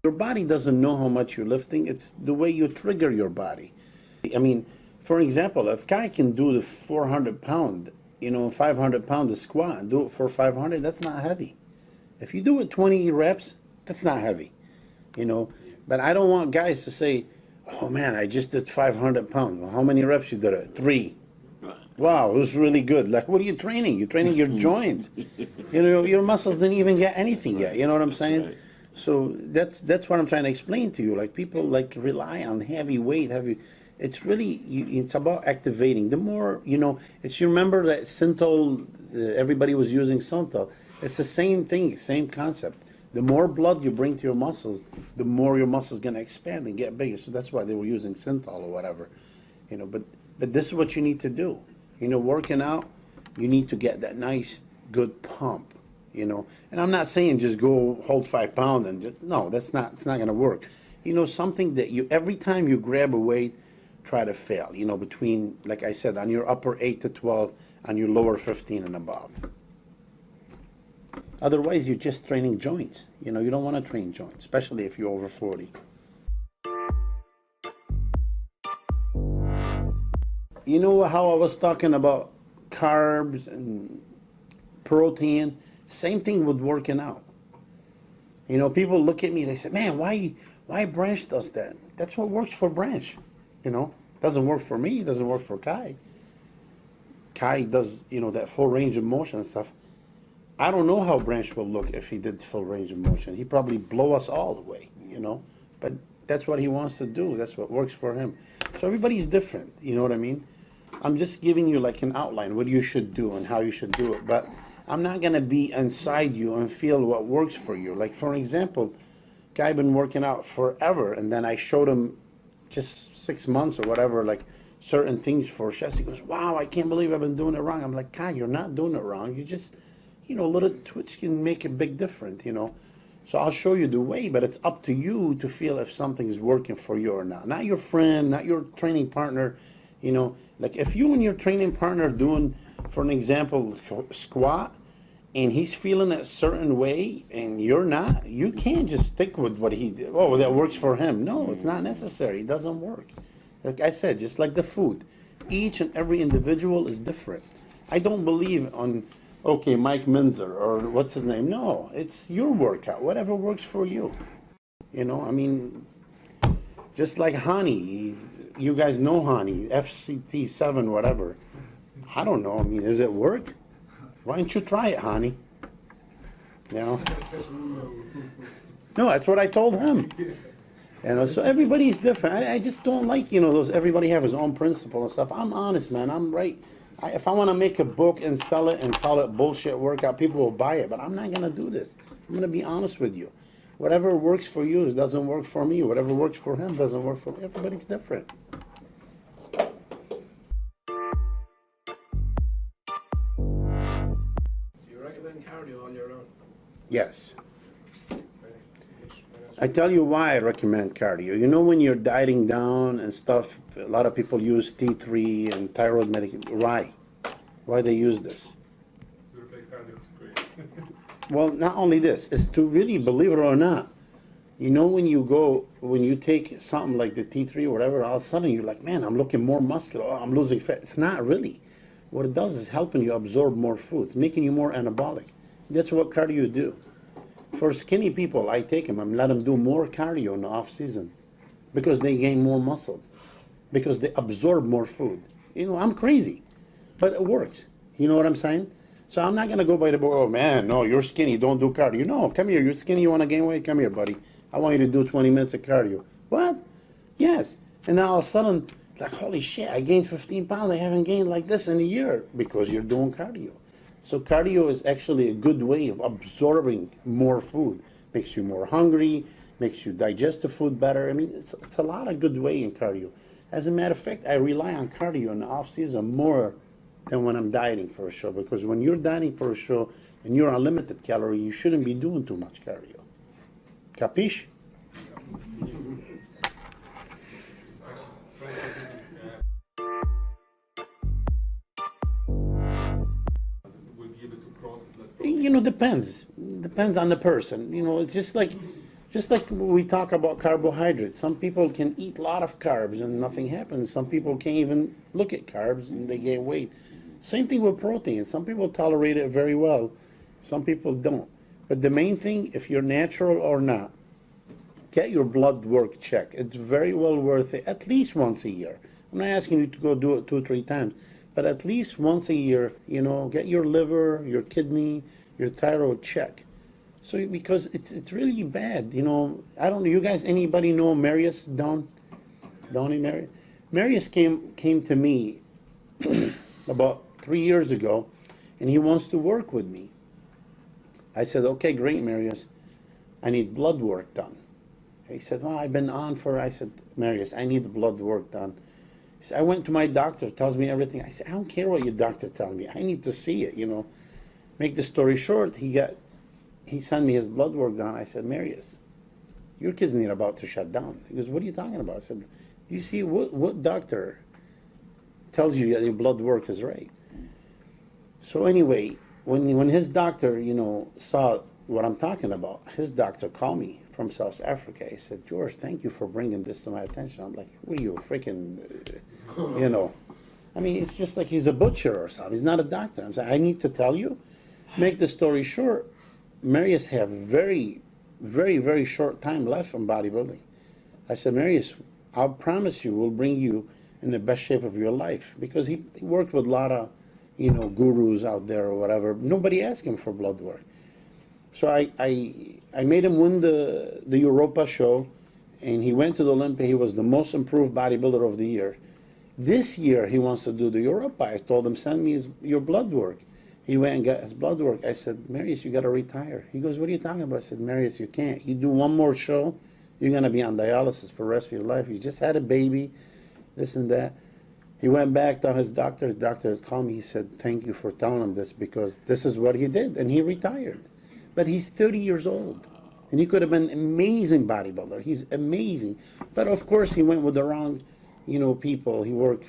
Your body doesn't know how much you're lifting. It's the way you trigger your body. I mean, for example, if Kai can do the 400-pound, 500-pound squat and do it for 500, that's not heavy. If you do it 20 reps, that's not heavy, But I don't want guys to say, oh man, I just did 500 pounds. Well, how many reps you did it? 3. Wow, it was really good. Like, what are you training? You're training your joints. Your muscles didn't even get anything yet. You know what I'm saying? Right. So that's what I'm trying to explain to you. Like, people rely on heavy weight, It's really, it's about activating. The more, you remember that Synthol, everybody was using Synthol. It's the same thing, same concept. The more blood you bring to your muscles, the more your muscles going to expand and get bigger. So that's why they were using Synthol or whatever. But this is what you need to do. Working out, you need to get that nice, good pump, And I'm not saying just go hold 5 pounds and just, no, it's not going to work. Something that every time you grab a weight, try to fail, between, like I said, on your upper 8 to 12, on your lower 15 and above. Otherwise, you're just training joints. You don't want to train joints, especially if you're over 40. You know how I was talking about carbs and protein? Same thing with working out. People look at me, they say, man, why Branch does that? That's what works for Branch. Doesn't work for me, doesn't work for Kai. Kai does, that full range of motion and stuff. I don't know how Branch will look if he did full range of motion. He'd probably blow us all away, But that's what he wants to do. That's what works for him. So everybody's different, you know what I mean? I'm just giving you like an outline, what you should do and how you should do it. But I'm not going to be inside you and feel what works for you. Like, for example, Kai been working out forever, and then I showed him just 6 months or whatever, like certain things for chest. He goes, wow, I can't believe I've been doing it wrong. I'm like, Kai, you're not doing it wrong. You just, a little twitch can make a big difference, So I'll show you the way, but it's up to you to feel if something is working for you or not. Not your friend, not your training partner, Like if you and your training partner are doing, for an example, squat, and he's feeling a certain way and you're not, you can't just stick with what he did. Oh, that works for him. No, it's not necessary. It doesn't work. Like I said, just like the food, each and every individual is different. I don't believe on, okay, Mike Minzer or what's his name. No, it's your workout, whatever works for you. Just like Hani, you guys know Hani, Fst-7, whatever. I don't know, does it work? Why don't you try it, Hani? No, that's what I told him. So everybody's different. I just don't like, those, everybody have his own principle and stuff. I'm honest, man. I'm right. If I want to make a book and sell it and call it bullshit workout, people will buy it. But I'm not going to do this. I'm going to be honest with you. Whatever works for you doesn't work for me. Whatever works for him doesn't work for me. Everybody's different. Cardio on your own? Yes. I tell you why I recommend cardio. When you're dieting down and stuff, a lot of people use T3 and thyroid medication. Why they use this? To replace cardio, it's great. Well, not only this, it's to really, believe it or not, when you take something like the T3 or whatever, all of a sudden you're like, man, I'm looking more muscular, I'm losing fat. It's not really. What it does is helping you absorb more food. It's making you more anabolic. That's what cardio do. For skinny people, I take them and let them do more cardio in the off season because they gain more muscle, because they absorb more food. I'm crazy, but it works. You know what I'm saying? So I'm not going to go by the book, oh man, no, you're skinny, don't do cardio. No, come here, you're skinny, you want to gain weight? Come here, buddy. I want you to do 20 minutes of cardio. What? Yes. And then all of a sudden, it's like, holy shit, I gained 15 pounds. I haven't gained like this in a year because you're doing cardio. So cardio is actually a good way of absorbing more food. Makes you more hungry, makes you digest the food better. It's a lot of good way in cardio. As a matter of fact, I rely on cardio in the off season more than when I'm dieting for a show, because when you're dieting for a show and you're on limited calorie, you shouldn't be doing too much cardio. Capiche? Depends on the person. It's just like Just like we talk about carbohydrates. Some people can eat a lot of carbs and nothing happens. Some people can't even look at carbs and they gain weight. Same thing with protein. Some people tolerate it very well. Some people don't. But the main thing, if you're natural or not, get your blood work checked. It's very well worth it, at least once a year. I'm not asking you to go do it 2 or 3 times, but at least once a year, you know, get your liver, your kidney, your thyroid checked. So because it's really bad, you know. I don't know, you guys, anybody know Marius Downey Marius? Marius came to me about 3 years ago, and he wants to work with me. I said, okay, great, Marius. I need blood work done. He said, well, I've been on for, I said, Marius, I need the blood work done. He said, I went to my doctor, tells me everything. I said, I don't care what your doctor tells me. I need to see it, you know. Make the story short, he sent me his blood work done. I said, Marius, your kidney are about to shut down. He goes, what are you talking about? I said, you see, what doctor tells you that your blood work is right? So anyway, when his doctor, you know, saw what I'm talking about, his doctor called me from South Africa. He said, George, thank you for bringing this to my attention. I'm like, what are you, freaking, you know? I mean, it's just like he's a butcher or something. He's not a doctor. I'm saying, I need to tell you. Make the story short, Marius have very, very, very short time left from bodybuilding. I said, Marius, I'll promise you we'll bring you in the best shape of your life, because he worked with a lot of, you know, gurus out there or whatever. Nobody asked him for blood work. So I made him win the Europa show, and he went to the Olympia. He was the most improved bodybuilder of the year. This year he wants to do the Europa. I told him, send me your blood work. He went and got his blood work. I said, Marius, you got to retire. He goes, what are you talking about? I said, Marius, you can't. You do one more show, you're going to be on dialysis for the rest of your life. You just had a baby, this and that. He went back to his doctor. His doctor called me. He said, thank you for telling him this, because this is what he did. And he retired. But he's 30 years old. And he could have been an amazing bodybuilder. He's amazing. But of course, he went with the wrong, you know, people. He worked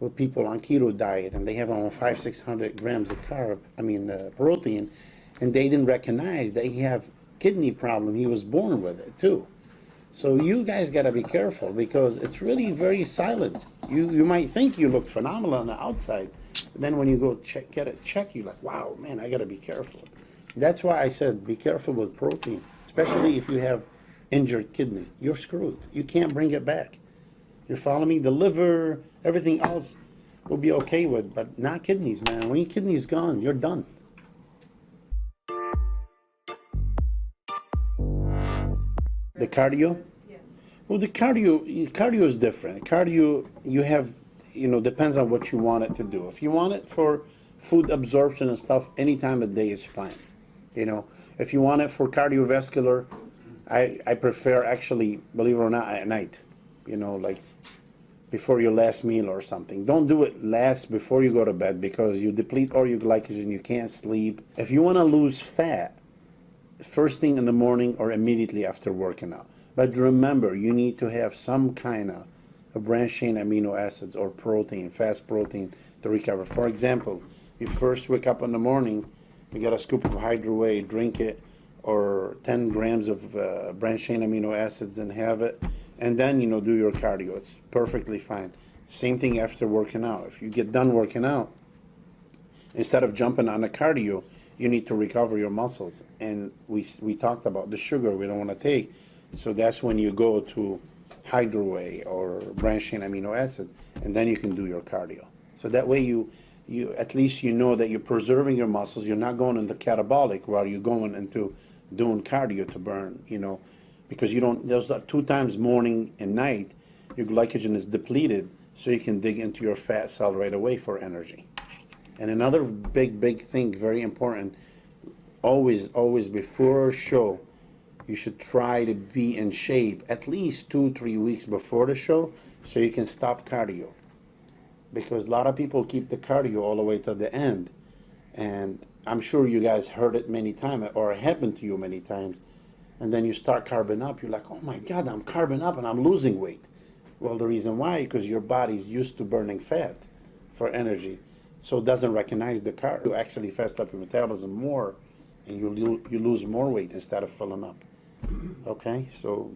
with people on keto diet, and they have around 500-600 grams of protein, and they didn't recognize that he have kidney problem. He was born with it too. So you guys got to be careful, because it's really very silent. You might think you look phenomenal on the outside, but then when you go get it checked, you're like, wow, man, I got to be careful. That's why I said be careful with protein, especially if you have injured kidney. You're screwed. You can't bring it back. You follow me? The liver, everything else will be okay with, but not kidneys, man. When your kidney's gone, you're done. The cardio? Yeah. Well, the cardio is different. Cardio, you have, you know, depends on what you want it to do. If you want it for food absorption and stuff, any time of day is fine. You know, if you want it for cardiovascular, I prefer, actually, believe it or not, at night. You know, like before your last meal or something. Don't do it last before you go to bed, because you deplete all your glycogen, you can't sleep. If you want to lose fat, first thing in the morning or immediately after working out. But remember, you need to have some kind of a branched chain amino acids or protein, fast protein, to recover. For example, you first wake up in the morning, you get a scoop of Hydro Whey, drink it, or 10 grams of branched chain amino acids and have it, and then, you know, do your cardio. It's perfectly fine. Same thing after working out. If you get done working out, instead of jumping on a cardio, you need to recover your muscles. And we talked about the sugar we don't want to take. So that's when you go to Hydro Whey or branched chain amino acid, and then you can do your cardio. So that way you at least you know that you're preserving your muscles. You're not going into catabolic while you're going into doing cardio to burn, you know, because you don't, those are 2 times morning and night, your glycogen is depleted, so you can dig into your fat cell right away for energy. And another big thing, very important, always before a show, you should try to be in shape at least 2-3 weeks before the show, so you can stop cardio. Because a lot of people keep the cardio all the way to the end. And I'm sure you guys heard it many times, or it happened to you many times. And then you start carbon up, you're like, oh my God, I'm carbon up and I'm losing weight. Well, the reason why, because your body's used to burning fat for energy, so it doesn't recognize the carb. You actually fast up your metabolism more, and you lose more weight instead of filling up. Okay, so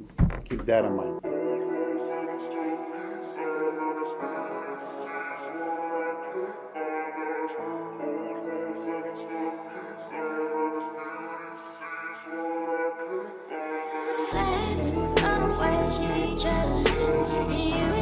keep that in mind. Let's away, just you